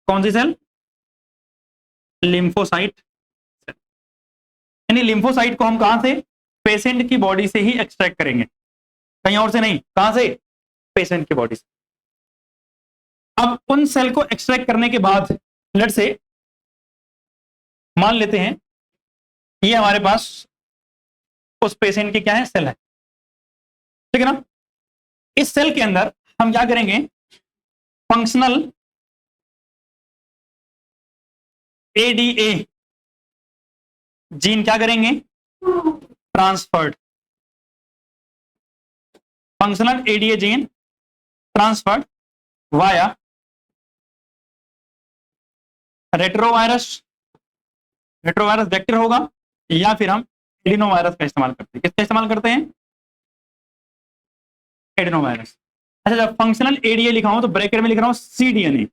कौन सी सेल? Lymphocyte cell. यानी लिम्फोसाइट को हम कहां से? पेशेंट की बॉडी से ही एक्सट्रैक्ट करेंगे, कहीं और से नहीं। कहां से? पेशेंट की बॉडी से। अब उन सेल को एक्सट्रैक्ट करने के बाद ब्लड से, मान लेते हैं ये हमारे पास उस पेशेंट की क्या है? सेल है, ठीक है ना। इस सेल के अंदर हम क्या करेंगे? फंक्शनल एडीए जीन क्या करेंगे? Transferred. Functional ADA gene transferred via retrovirus. Retrovirus vector होगा, या फिर हम एडिनोवायरस का इस्तेमाल करते हैं। किसका इस्तेमाल करते हैं? एडिनोवायरस। अच्छा, जब फंक्शनल एडीए लिखा हूं तो ब्रैकेट में लिख रहा हूं सीडीएनए।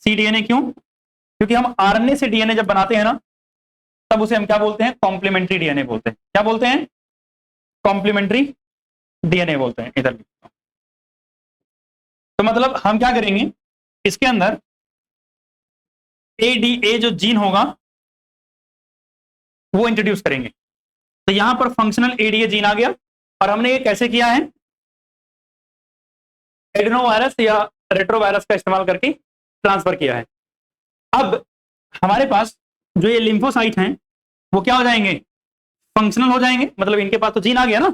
सीडीएनए क्यों? क्योंकि हम आरएनए से डीएनए जब बनाते हैं ना, तब उसे हम क्या बोलते हैं? कॉम्प्लीमेंट्री डीएनए बोलते हैं। क्या बोलते हैं? कॉम्प्लीमेंट्री डीएनए बोलते हैं। इधर तो मतलब हम क्या करेंगे? इसके अंदर एडीए जो जीन होगा वो इंट्रोड्यूस करेंगे। तो यहां पर फंक्शनल एडीए जीन आ गया, और हमने ये कैसे किया है? एडिनोवायरस या रेट्रोवायरस का इस्तेमाल करके ट्रांसफर किया है। अब हमारे पास जो ये लिम्फोसाइट हैं वो क्या हो जाएंगे? फंक्शनल हो जाएंगे। मतलब इनके पास तो जीन आ गया ना,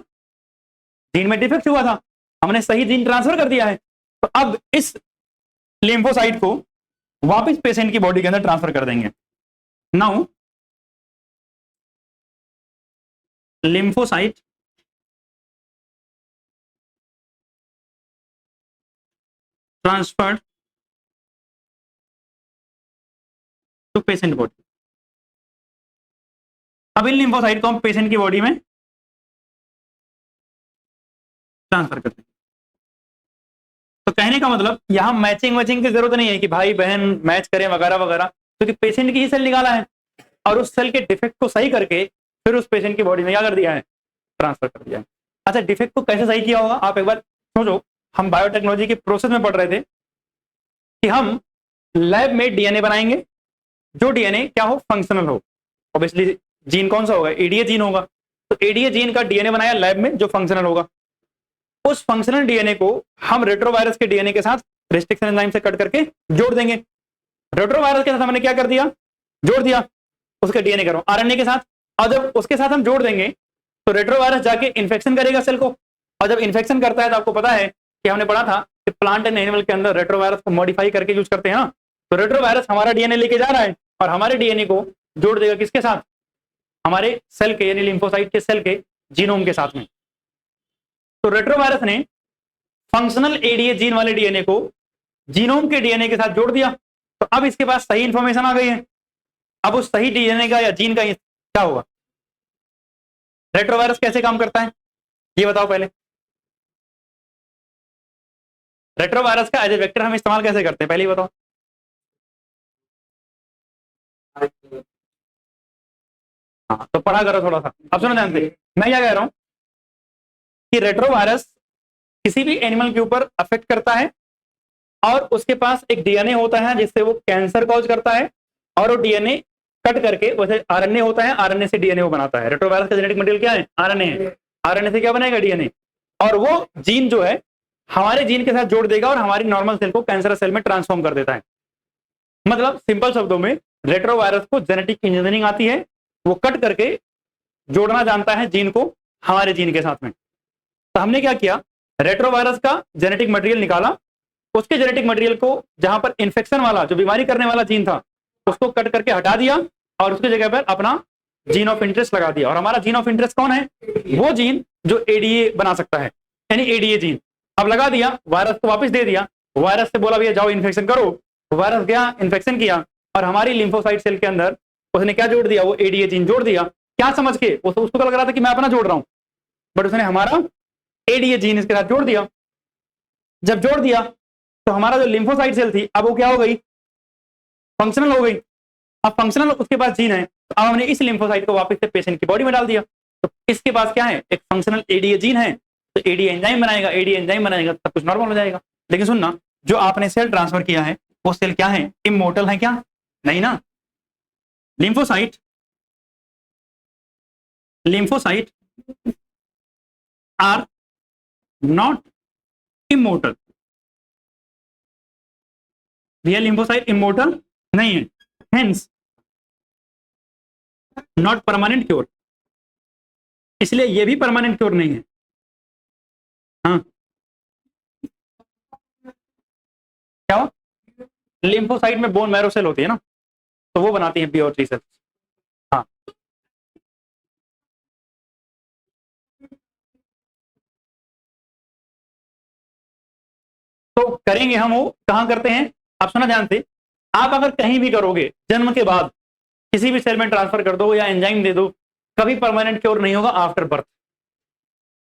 जीन में डिफेक्ट हुआ था, हमने सही जीन ट्रांसफर कर दिया है। तो अब इस लिम्फोसाइट को वापस पेशेंट की बॉडी के अंदर ट्रांसफर कर देंगे। Now lymphocyte transferred to patient body. अब इन लिम्फोसाइट को हम पेशेंट की बॉडी में ट्रांसफर करते हैं। तो कहने का मतलब यहां मैचिंग मैचिंग की जरूरत नहीं है कि भाई बहन मैच करें वगैरह वगैरह, क्योंकि पेशेंट की ही सेल निकाला है और उस सेल के डिफेक्ट को सही करके फिर उस पेशेंट की बॉडी में क्या कर दिया है? ट्रांसफर कर दिया है। अच्छा, डिफेक्ट को कैसे सही किया होगा आप एक बार सोचो। हम बायोटेक्नोलॉजी के प्रोसेस में पढ़ रहे थे कि हम लैब में डीएनए बनाएंगे, जो डीएनए क्या हो? फंक्शनल हो। ऑब्वियसली जीन कौन सा होगा? एडीए जीन होगा। तो एडीए जीन का डीएनए बनाया लैब में जो फंक्शनल होगा। उस फंक्शनल डीएनए को हम रेट्रोवायरस के डीएनए के साथ रेस्ट्रिक्शन एंजाइम से कट करके जोड़ देंगे। रेट्रोवायरस के साथ हमने क्या कर दिया? जोड़ दिया उसके डीएनए करो आरएनए के साथ। और जब उसके साथ हम जोड़ देंगे तो रेट्रोवायरस जाके इन्फेक्शन करेगा सेल को, और जब इन्फेक्शन करता है तो आपको पता है कि हमने पढ़ा था कि प्लांट एंड एनिमल के अंदर रेट्रोवायरस को मॉडिफाई करके यूज करते हैं ना। तो रेट्रोवायरस हमारा डीएनए लेके जा रहा है और हमारे डीएनए को जोड़ देगा किसके साथ? हमारे सेल के, यानी लिम्फोसाइट के सेल के जीनोम के साथ में। तो रेट्रोवायरस ने फंक्शनल एडीए जीन वाले डीएनए को जीनोम के डीएनए के साथ जोड़ दिया। तो अब इसके पास सही इंफॉर्मेशन आ गई है। अब उस सही डीएनए का या जीन का क्या होगा? रेट्रोवायरस कैसे काम करता है ये बताओ पहले। रेट्रोवायरस का एज ए वेक्टर हम इस्तेमाल कैसे करते हैं पहले ही बताओ। हाँ, तो पढ़ा करो थोड़ा सा। अब सुनो ध्यान से, मैं क्या कह रहा हूं कि रेट्रोवायरस किसी भी एनिमल के ऊपर अफेक्ट करता है, और उसके पास एक डीएनए होता है जिससे वो कैंसर कॉज करता है, और वो डीएनए कट करके, वैसे आरएनए होता है, आरएनए से डीएनए वो बनाता है। रेट्रोवायरस का जेनेटिक मटेरियल क्या है? आरएनए है। आरएनए से क्या बनेगा? डीएनए। और वो जीन जो है हमारे जीन के साथ जोड़ देगा और हमारी नॉर्मल सेल को कैंसरस सेल में ट्रांसफॉर्म कर देता है। मतलब सिंपल शब्दों में रेट्रोवायरस को जेनेटिक इंजीनियरिंग आती है, वो कट करके जोड़ना जानता है जीन को हमारे जीन के साथ में। तो हमने क्या किया? रेट्रोवायरस का जेनेटिक मटेरियल निकाला, उसके जेनेटिक मटेरियल को जहां पर इंफेक्शन वाला, जो बीमारी करने वाला जीन था, उसको कट करके हटा दिया और उसकी जगह पर अपना जीन ऑफ इंटरेस्ट लगा दिया। और हमारा जीन ऑफ इंटरेस्ट कौन है? वो जीन जो एडीए बना सकता है, यानी एडीए जीन। अब लगा दिया, वायरस को वापस दे दिया, वायरस से बोला भैया जाओ इन्फेक्शन करो। वायरस गया, इन्फेक्शन किया, और हमारी लिम्फोसाइट सेल के अंदर उसने क्या जोड़ दिया? वो एडीए जीन जोड़ दिया। क्या समझ के? उसको लग रहा था कि मैं अपना जोड़ रहा हूं, बट उसने हमारा एडीए जीन इसके साथ जोड़ दिया। जब जोड़ दिया तो हमारा जो लिम्फोसाइट सेल थी अब वो क्या हो गई? फंक्शनल हो गई। अब फंक्शनल उसके पास जीन है, तो अब हमने इस लिम्फोसाइट को वापस से पेशेंट की बॉडी में डाल दिया, तो इसके पास क्या है, एक फंक्शनल एडीए जीन है, तो एडीए एंजाइम बनाएगा, एडीए एंजाइम बनाएगा, सब कुछ नॉर्मल हो जाएगा। लेकिन सुनना, जो आपने सेल ट्रांसफर किया है वो सेल क्या है, इमोर्टल है क्या, नहीं ना। Lymphocyte lymphocyte are not immortal, real lymphocyte immortal नहीं है, हेंस नॉट परमानेंट क्योर, इसलिए ये भी परमानेंट क्योर नहीं है। हाँ क्या हुआ, लिम्फोसाइट में बोन मैरो सेल होती है ना, तो वो बनाती है BO3 सेल। हाँ तो करेंगे हम, वो कहाँ करते हैं, आप सुना ध्यान से, आप अगर कहीं भी करोगे जन्म के बाद किसी भी सेल में ट्रांसफर कर दो या एंजाइम दे दो, कभी परमानेंट क्योर नहीं होगा आफ्टर बर्थ।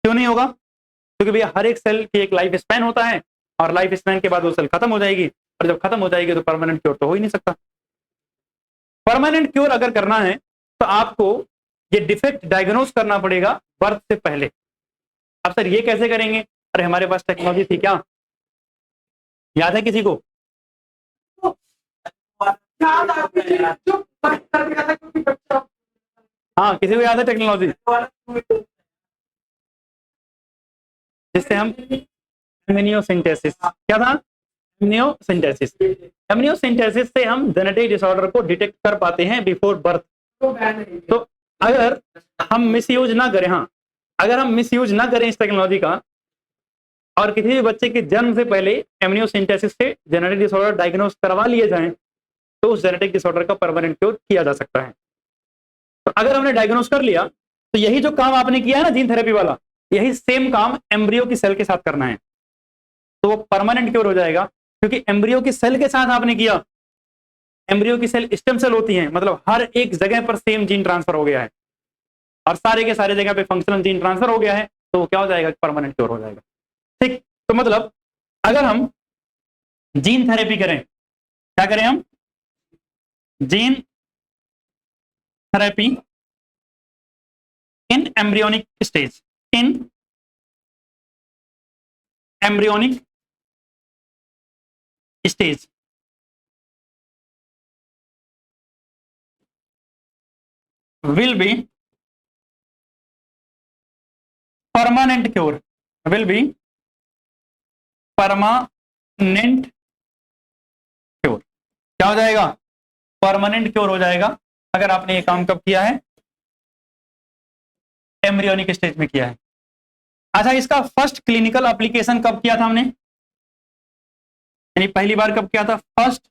क्यों नहीं होगा, क्योंकि भैया हर एक सेल की एक लाइफ स्पैन होता है, और लाइफ स्पैन के बाद वो सेल खत्म हो जाएगी, और जब खत्म हो जाएगी तो परमानेंट क्योर तो हो ही नहीं सकता। परमानेंट क्योर अगर करना है तो आपको ये डिफेक्ट डायग्नोज करना पड़ेगा बर्थ से पहले। अब सर ये कैसे करेंगे, अरे हमारे पास टेक्नोलॉजी थी क्या, याद है किसी को, हाँ किसी को याद है टेक्नोलॉजी, जिससे हम एमनियोसिंथेसिस, क्या था, एमनियोसिंथेसिस, एमनियोसिंथेसिस से हम जेनेटिक डिसऑर्डर को डिटेक्ट कर पाते हैं बिफोर बर्थ। तो अगर हम मिसयूज ना करें, हाँ अगर हम मिसयूज ना करें इस टेक्नोलॉजी का, और किसी भी बच्चे के जन्म से पहले एमनियोसिंथेसिस से जेनेटिक डिसऑर्डर डायग्नोज करवा लिए जाएं, तो उस जेनेटिक डिसऑर्डर का परमानेंट क्योर किया जा सकता है। तो अगर हमने डायग्नोज कर लिया, तो यही जो काम आपने किया है ना जीन थेरेपी वाला, यही सेम काम एम्ब्रियो की सेल के साथ करना है, तो वो परमानेंट क्योर हो जाएगा, क्योंकि एम्ब्रियो की सेल के साथ आपने किया। एम्ब्रियो की सेल स्टेम सेल होती है, मतलब हर एक जगह पर सेम जीन ट्रांसफर हो गया है, और सारे के सारे जगह पे फंक्शनल जीन ट्रांसफर हो गया है, तो वो क्या हो जाएगा, परमानेंट क्योर हो जाएगा। ठीक, तो मतलब अगर हम जीन थेरेपी करें, क्या करें हम, gene therapy in embryonic stage, in embryonic stage, will be permanent cure, will be permanent cure, क्या हो जाएगा, परमानेंट क्योर हो जाएगा, अगर आपने ये काम कब किया है, एम्ब्रियोनिक स्टेज में किया है। अच्छा, इसका फर्स्ट क्लिनिकल एप्लीकेशन कब किया था हमने, यानी पहली बार कब किया था, first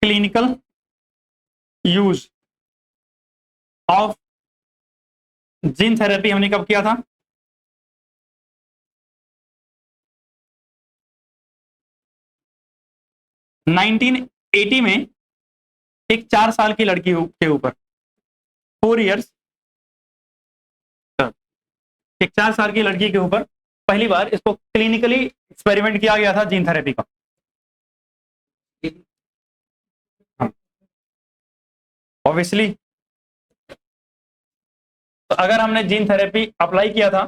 clinical use of gene therapy हमने कब किया था, नाइनटीन 80 में एक 4 साल की लड़की के ऊपर, 4 इयर्स, एक 4 साल की लड़की के ऊपर पहली बार इसको क्लिनिकली एक्सपेरिमेंट किया गया था जीन थेरेपी का। ऑब्वियसली, तो अगर हमने जीन थेरेपी अप्लाई किया था,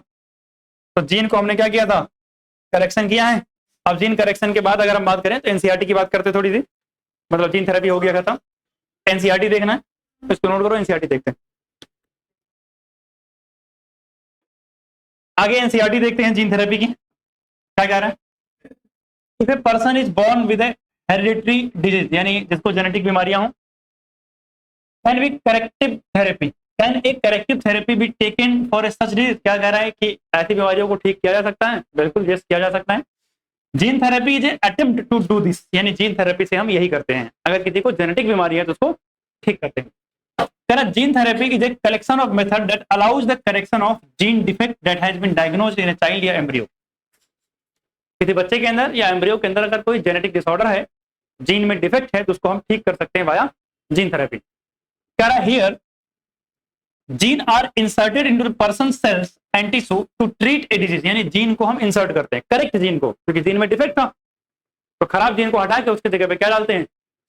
तो जीन को हमने क्या किया था, करेक्शन किया है। अब जीन करेक्शन के बाद अगर हम बात करें तो एनसीईआरटी की बात करते थोड़ी सी, मतलब जीन थेरेपी हो गया था, एनसीईआरटी देखना है तो इसको नोट करो, एनसीईआरटी देखते हैं, आगे एनसीईआरटी देखते हैं जीन थेरेपी की, क्या कह रहा है, if a person is born with hereditary disease, यानी जिसको जेनेटिक बीमारियां हो, can be corrective therapy, can a corrective therapy be taken for such disease, क्या कह रहा है कि ऐसी बीमारियों को ठीक किया जा सकता है, बिल्कुल यस किया जा सकता है। Gene therapy is attempt to do this, यानी जीन थेरेपी से हम यही करते हैं, अगर किसी को जेनेटिक बीमारी है तो उसको ठीक करते हैं। Gene therapy is a collection of method that allows the correction of gene defect that has been diagnosed in a child या एम्ब्रियो, किसी बच्चे के अंदर या एम्ब्रियो के अंदर अगर कोई जेनेटिक डिसऑर्डर है, जीन में डिफेक्ट है, तो उसको हम ठीक कर सकते हैं वाया जीन थेरेपी। कह रहा है here gene are inserted into the person cells and tissue to treat a disease, यानी जीन को हम इंसर्ट करते हैं, करेक्ट जीन को, क्योंकि जीन में डिफेक्ट था, तो खराब जीन को हटा के उसकी जगह पे क्या डालते हैं,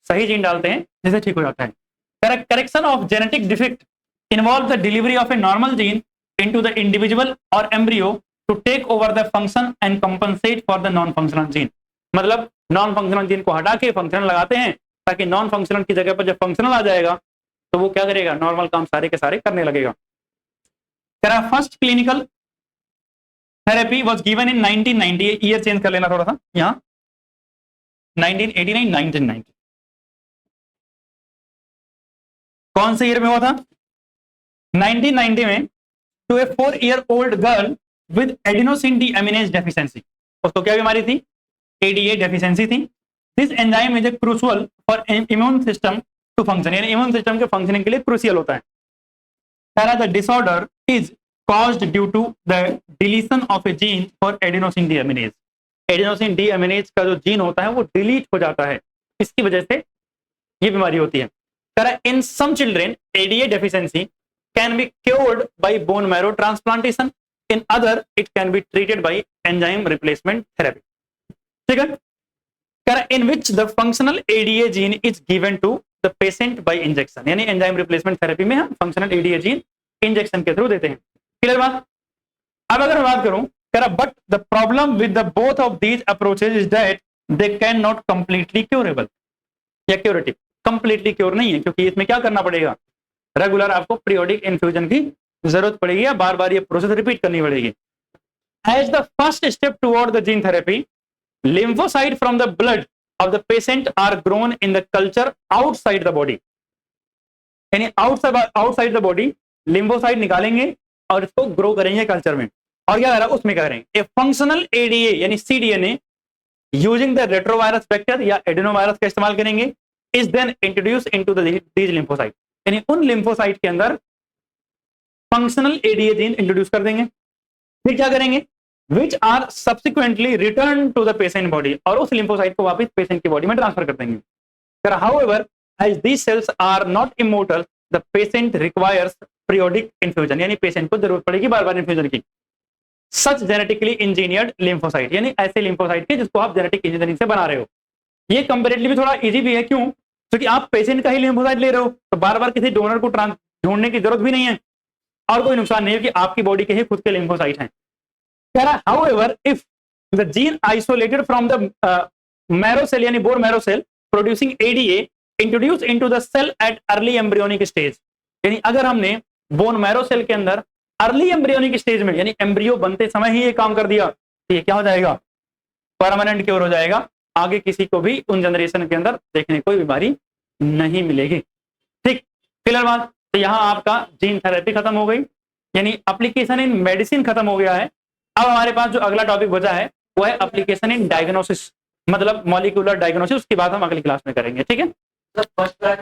सही जीन डालते हैं, जिससे ठीक हो जाता है। Correction of genetic defect involve the delivery of a normal gene into the individual और embryo to take over the function and compensate for the non functional gene. मतलब नॉन फंक्शनल जीन को हटा के फंक्शनल लगाते हैं, ताकि non functional की जगह पर जब फंक्शनल आ जाएगा तो वो क्या करेगा, नॉर्मल काम सारे के सारे करने लगेगा। First clinical therapy was given in 1990, year change कर लेना थोड़ा सा यहाँ, 1989 1990, कौन से ईयर में हुआ था, 1990 में, to a 4-year-old girl with adenosine deaminase deficiency. उसको क्या बीमारी थी, एडीए डेफिशिएंसी थी। This enzyme is a crucial for immune system to function, यानी इम्यून सिस्टम के फंक्शनिंग के लिए क्रूशियल होता है। The disorder is caused due to the deletion of a gene for adenosine deaminase। Adenosine deaminase का जो gene होता है वो डिलीट हो जाता है, इसकी वजह से ये बीमारी होती है। In some children ADA deficiency can be cured by bone marrow transplantation, in other it can be treated by enzyme replacement therapy. ठीक है, in which the functional ADA gene is given to the patient by injection, यानी enzyme replacement therapy में हम functional ADA gene injection के through देते हैं। Clear बात। अब अगर मैं बात करूं, but the problem with the both of these approaches is that they can not completely curable, या क्योरेटिव, कंप्लीटली क्योर नहीं है, क्योंकि इसमें क्या करना पड़ेगा, रेगुलर आपको पीरियोडिक इन्फ्यूजन की जरूरत पड़ेगी, या बार बार ये प्रोसेस रिपीट करनी पड़ेगी। As the first step toward the gene therapy, lymphocyte from the blood of the patient are grown in the culture outside the body, यानी outside the body लिम्फोसाइट निकालेंगे और इसको ग्रो करेंगे कल्चर में, और क्या करें उसमें क्या करेंगे, ए फंक्शनल एडीए यानी cDNA using the retrovirus vector या एडिनोवायरस का इस्तेमाल करेंगे, is then introduce into these lymphocyte, यानी उन लिम्फोसाइट के अंदर फंक्शनल एडीए जीन इंट्रोड्यूस कर देंगे। फिर क्या करेंगे, which are subsequently return to the patient body, और उस लिम्फोसाइट को वापस पेशेंट की बॉडी में ट्रांसफर कर देंगे। However as these cells are not immortal, the patient requires periodic infusion, यानी पेशेंट को जरूरत पड़ेगी बार बार इन्फ्यूजन की। सच जेनेटिकली इंजीनियर्ड लिम्फोसाइट, यानी ऐसे लिम्फोसाइट के जिसको आप जेनेटिक इंजीनियरिंग से बना रहे हो। ये कंपैरेटिवली थोड़ा इजी भी है, क्यों, क्योंकि आप पेशेंट का ही लिम्फोसाइट ले रहे हो, तो बार बार किसी डोनर को ढूंढने की जरूरत भी नहीं है, और कोई नुकसान नहीं है कि आपकी बॉडी के ही खुद के लिम्फोसाइट हैं। However if the gene isolated from the marrow cell, यानी bone marrow cell producing ADA introduce into the cell at early embryonic stage, यानी अगर हमने बोन मैरो सेल के अंदर अर्ली एम्ब्रियोनिक स्टेज में, यानी एम्ब्रियो बनते समय ही ये काम कर दिया, तो ये क्या हो जाएगा, परमानेंट क्योर हो जाएगा, आगे किसी को भी उन जनरेशन के अंदर देखने कोई बीमारी नहीं मिलेगी। ठीक, क्लियर बात। तो यहाँ आपका जीन थेरेपी खत्म हो गई, यानी एप्लीकेशन इन मेडिसिन खत्म हो गया है। अब हमारे पास जो अगला टॉपिक बचा है वो है एप्लीकेशन इन डायग्नोसिस, मतलब मॉलिक्यूलर डायग्नोसिस, उसकी बात हम अगली क्लास में करेंगे। ठीक है।